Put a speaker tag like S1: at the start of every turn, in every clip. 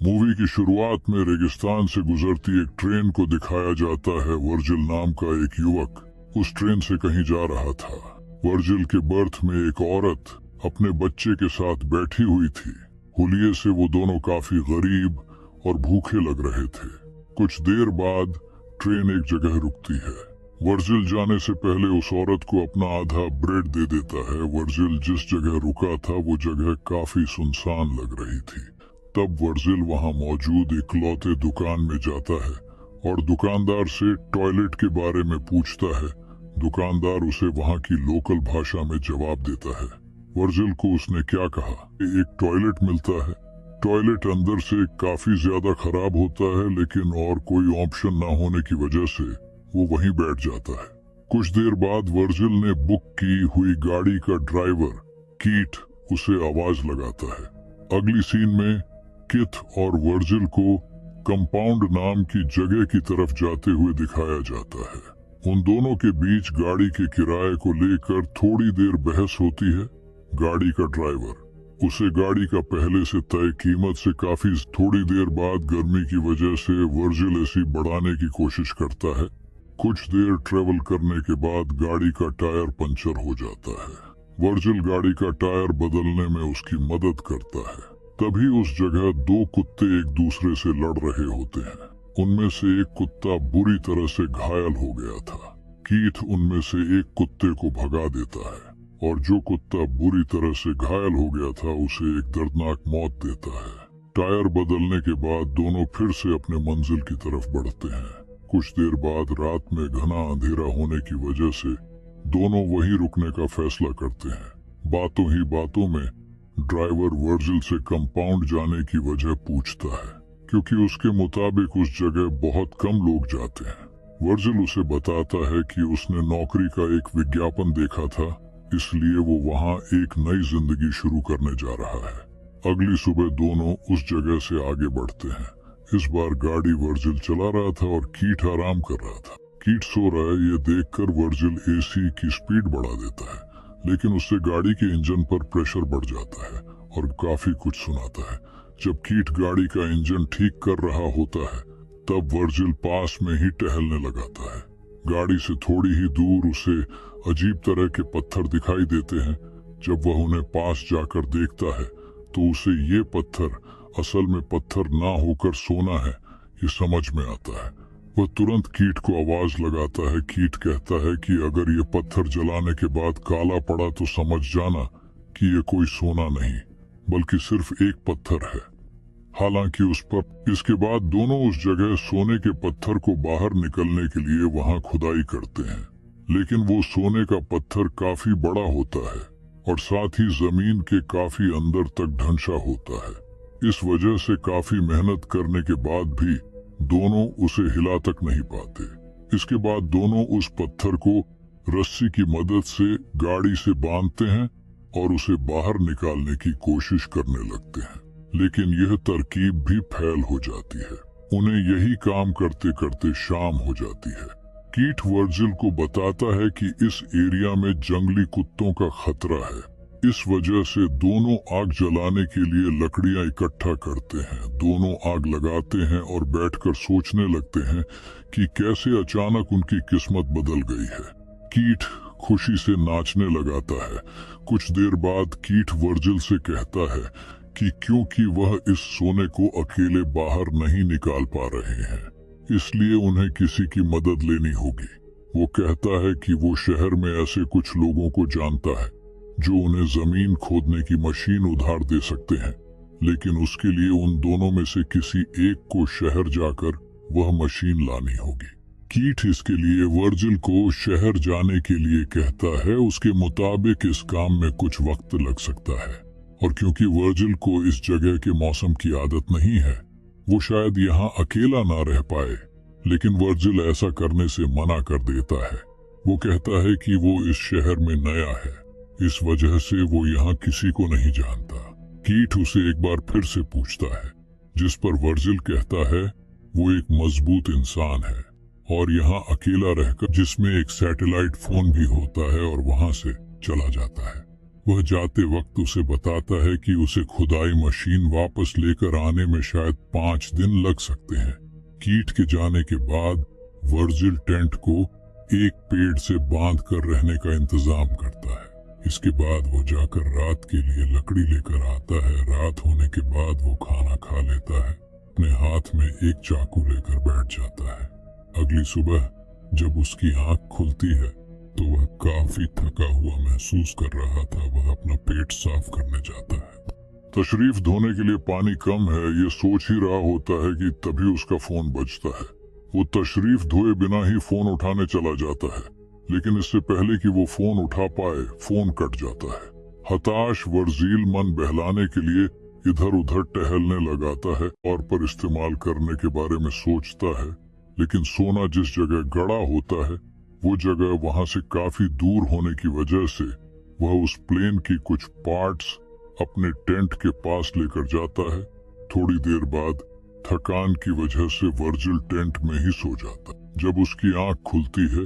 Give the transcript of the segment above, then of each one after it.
S1: Movie की शुरुआत में रेगिस्तान से गुजरती एक ट्रेन को दिखाया जाता है। वर्जिल नाम का एक युवक उस ट्रेन से कहीं जा रहा था। वर्जिल के बर्थ में एक औरत अपने बच्चे के साथ बैठी हुई थी। हुलिये से वो दोनों काफी गरीब और भूखे लग रहे थे। कुछ देर बाद ट्रेन एक जगह रुकती है। वर्जिल जाने से पहले उस औरत को अपना आधा ब्रेड दे देता है। वर्जिल जिस जगह रुका था वो जगह काफी सुनसान लग रही थी। तब वर्जिल वहां मौजूद इकलौते दुकान में जाता है और दुकानदार से टॉयलेट के बारे में पूछता है। दुकानदार उसे वहां की लोकल भाषा में जवाब देता है। वर्जिल को उसने क्या कहा, एक टॉयलेट मिलता है। टॉयलेट अंदर से काफी ज्यादा खराब होता है, लेकिन और कोई ऑप्शन ना होने की वजह से वो वहीं बैठ जाता है। कुछ देर बाद वर्जिल ने बुक की हुई गाड़ी का ड्राइवर कीट उसे आवाज लगाता है। अगली सीन में किथ और वर्जिल को कंपाउंड नाम की जगह की तरफ जाते हुए दिखाया जाता है। उन दोनों के बीच गाड़ी के किराए को लेकर थोड़ी देर बहस होती है। गाड़ी का ड्राइवर उसे गाड़ी का पहले से तय कीमत से काफी थोड़ी देर बाद गर्मी की वजह से वर्जिल ऐसी बढ़ाने की कोशिश करता है। कुछ देर ट्रेवल करने के बाद गाड़ी का टायर पंचर हो जाता है। वर्जिल गाड़ी का टायर बदलने में उसकी मदद करता है। तभी उस जगह दो कुत्ते एक दूसरे से लड़ रहे होते हैं। उनमें से एक कुत्ता बुरी तरह से घायल हो गया था। कीथ उनमें से एक कुत्ते को भगा देता है और जो कुत्ता बुरी तरह से घायल हो गया था उसे एक दर्दनाक मौत देता है। टायर बदलने के बाद दोनों फिर से अपने मंजिल की तरफ बढ़ते हैं। कुछ देर बाद रात में घना अंधेरा होने की वजह से दोनों वहीं रुकने का फैसला करते हैं। बातों ही बातों में ड्राइवर वर्जिल से कंपाउंड जाने की वजह पूछता है, क्योंकि उसके मुताबिक उस जगह बहुत कम लोग जाते हैं। वर्जिल उसे बताता है कि उसने नौकरी का एक विज्ञापन देखा था, इसलिए वो वहां एक नई जिंदगी शुरू करने जा रहा है। अगली सुबह दोनों उस जगह से आगे बढ़ते हैं। इस बार गाड़ी वर्जिल चला रहा था और कीट आराम कर रहा था। कीट सो रहा है ये देखकर वर्जिल एसी की स्पीड बढ़ा देता है, लेकिन उससे गाड़ी के इंजन पर प्रेशर बढ़ जाता है और काफी कुछ सुनाता है। जब कीट गाड़ी का इंजन ठीक कर रहा होता है तब वर्जिल पास में ही टहलने लगाता है। गाड़ी से थोड़ी ही दूर उसे अजीब तरह के पत्थर दिखाई देते हैं। जब वह उन्हें पास जाकर देखता है तो उसे ये पत्थर असल में पत्थर ना होकर सोना है, ये समझ में आता है। वह तुरंत कीट को आवाज लगाता है। कीट कहता है कि अगर ये पत्थर जलाने के बाद काला पड़ा तो समझ जाना कि ये कोई सोना नहीं बल्कि सिर्फ एक पत्थर है। हालांकि उस पर इसके बाद दोनों उस जगह सोने के पत्थर को बाहर निकलने के लिए वहां खुदाई करते हैं, लेकिन वो सोने का पत्थर काफी बड़ा होता है और साथ ही जमीन के काफी अंदर तक ढंसा होता है। इस वजह से काफी मेहनत करने के बाद भी दोनों उसे हिला तक नहीं पाते। इसके बाद दोनों उस पत्थर को रस्सी की मदद से गाड़ी से बांधते हैं और उसे बाहर निकालने की कोशिश करने लगते हैं, लेकिन यह तरकीब भी फेल हो जाती है। उन्हें यही काम करते करते शाम हो जाती है। कीट वर्जिल को बताता है कि इस एरिया में जंगली कुत्तों का खतरा है। इस वजह से दोनों आग जलाने के लिए लकड़ियां इकट्ठा करते हैं। दोनों आग लगाते हैं और बैठकर सोचने लगते हैं कि कैसे अचानक उनकी किस्मत बदल गई है। कीट खुशी से नाचने लगाता है। कुछ देर बाद कीट वर्जिल से कहता है कि क्योंकि वह इस सोने को अकेले बाहर नहीं निकाल पा रहे हैं, इसलिए उन्हें किसी की मदद लेनी होगी। वो कहता है कि वो शहर में ऐसे कुछ लोगों को जानता है जो उन्हें जमीन खोदने की मशीन उधार दे सकते हैं, लेकिन उसके लिए उन दोनों में से किसी एक को शहर जाकर वह मशीन लानी होगी। कीट इसके लिए वर्जिल को शहर जाने के लिए कहता है। उसके मुताबिक इस काम में कुछ वक्त लग सकता है और क्योंकि वर्जिल को इस जगह के मौसम की आदत नहीं है, वो शायद यहाँ अकेला ना रह पाए, लेकिन वर्जिल ऐसा करने से मना कर देता है। वो कहता है कि वो इस शहर में नया है, इस वजह से वो यहाँ किसी को नहीं जानता। कीट उसे एक बार फिर से पूछता है, जिस पर वर्जिल कहता है वो एक मजबूत इंसान है और यहाँ अकेला रहकर, जिसमें एक सैटेलाइट फोन भी होता है और वहां से चला जाता है। वह जाते वक्त उसे बताता है कि उसे खुदाई मशीन वापस लेकर आने में शायद 5 दिन लग सकते हैं। कीट के जाने के बाद वर्जिल टेंट को एक पेड़ से बांध कर रहने का इंतजाम करता है। इसके बाद वो जाकर रात के लिए लकड़ी लेकर आता है। रात होने के बाद वो खाना खा लेता है, अपने हाथ में एक चाकू लेकर बैठ जाता है। अगली सुबह जब उसकी आंख खुलती है तो वह काफी थका हुआ महसूस कर रहा था। वह अपना पेट साफ करने जाता है। तशरीफ धोने के लिए पानी कम है, ये सोच ही रहा होता है कि तभी उसका फोन बजता है। वो तशरीफ धोए बिना ही फोन उठाने चला जाता है, लेकिन इससे पहले कि वो फोन उठा पाए फोन कट जाता है। हताश वर्जील मन बहलाने के लिए इधर उधर टहलने लगाता है और पर इस्तेमाल करने के बारे में सोचता है, लेकिन सोना जिस जगह गड़ा होता है वो जगह वहां से काफी दूर होने की वजह से वह उस प्लेन की कुछ पार्ट्स अपने टेंट के पास लेकर जाता है। थोड़ी देर बाद थकान की वजह से वर्जिल टेंट में ही सो जाता। जब उसकी आंख खुलती है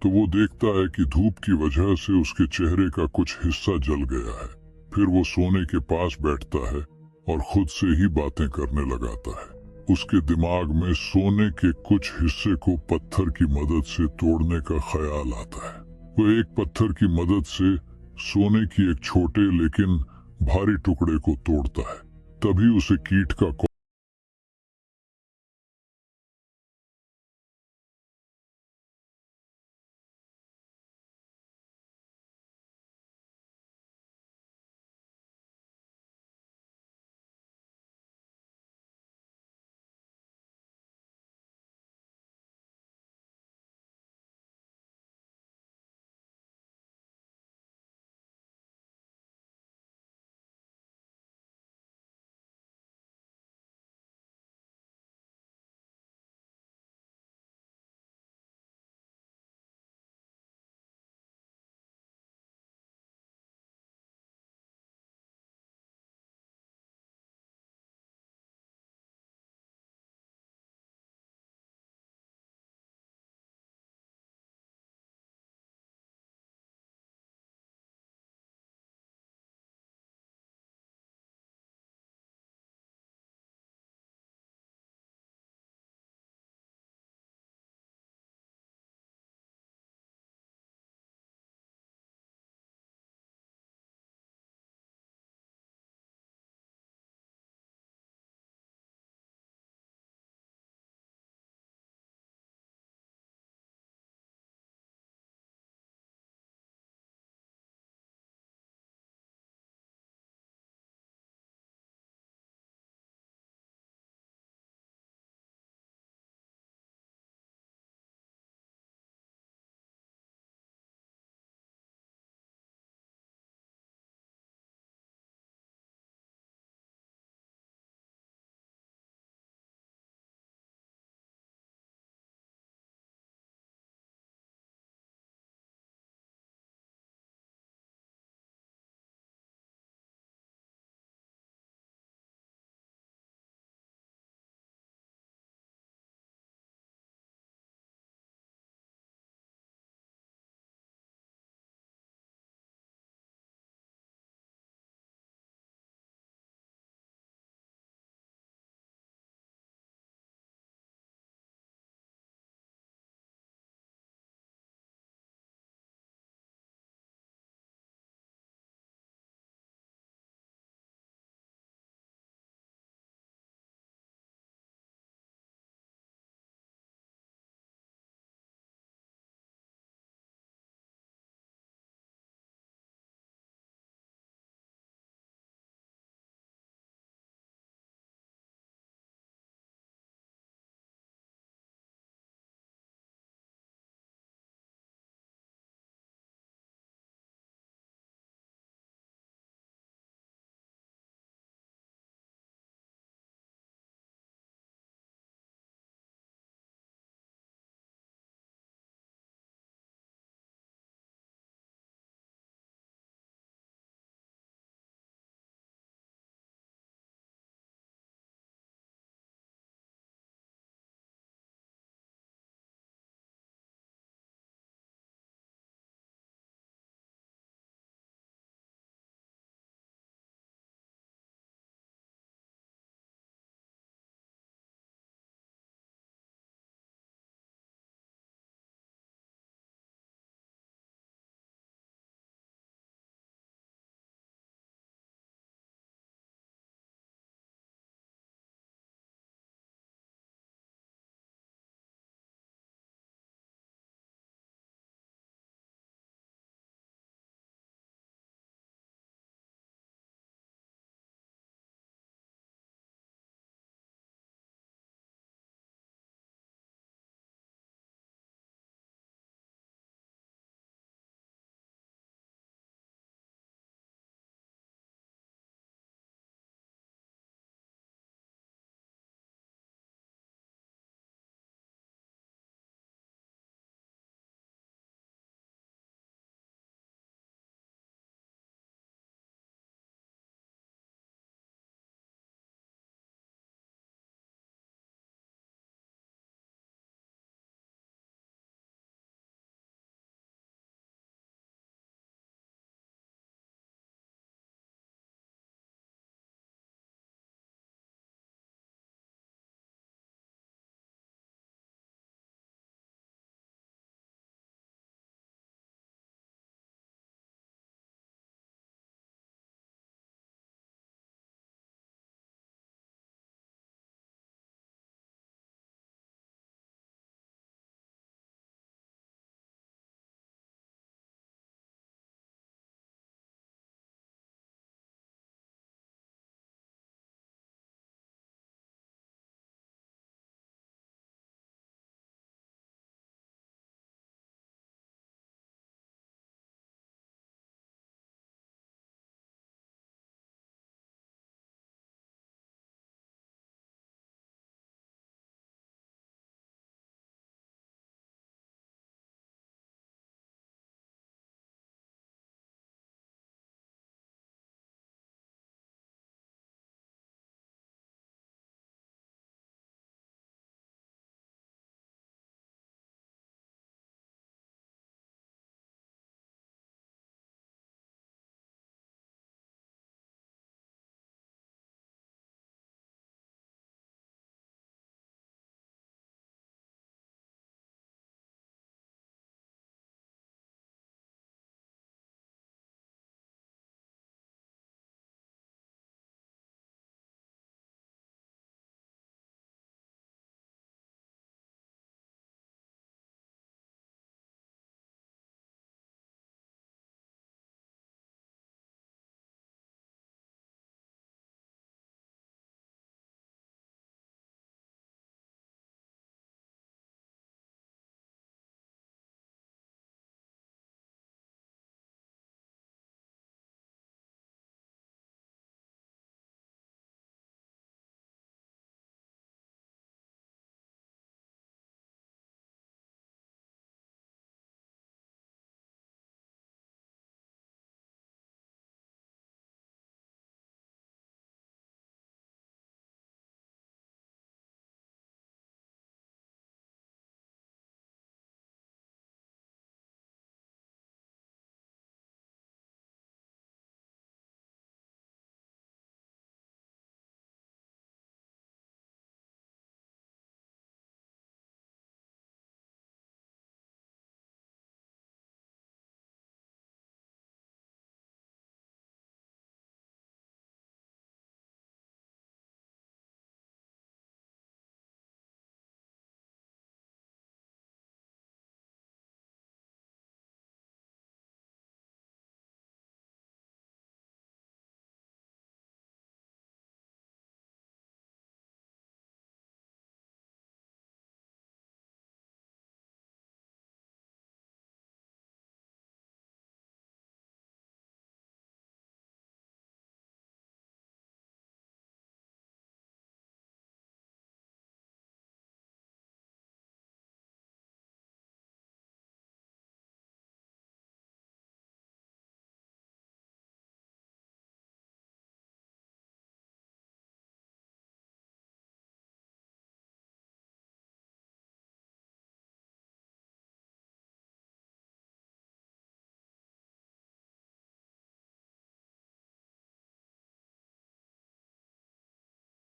S1: तो वो देखता है कि धूप की वजह से उसके चेहरे का कुछ हिस्सा जल गया है। फिर वो सोने के पास बैठता है और खुद से ही बातें करने लगाता है। उसके दिमाग में सोने के कुछ हिस्से को पत्थर की मदद से तोड़ने का ख्याल आता है। वो एक पत्थर की मदद से सोने की एक छोटे लेकिन भारी टुकड़े को तोड़ता है। तभी उसे कीट का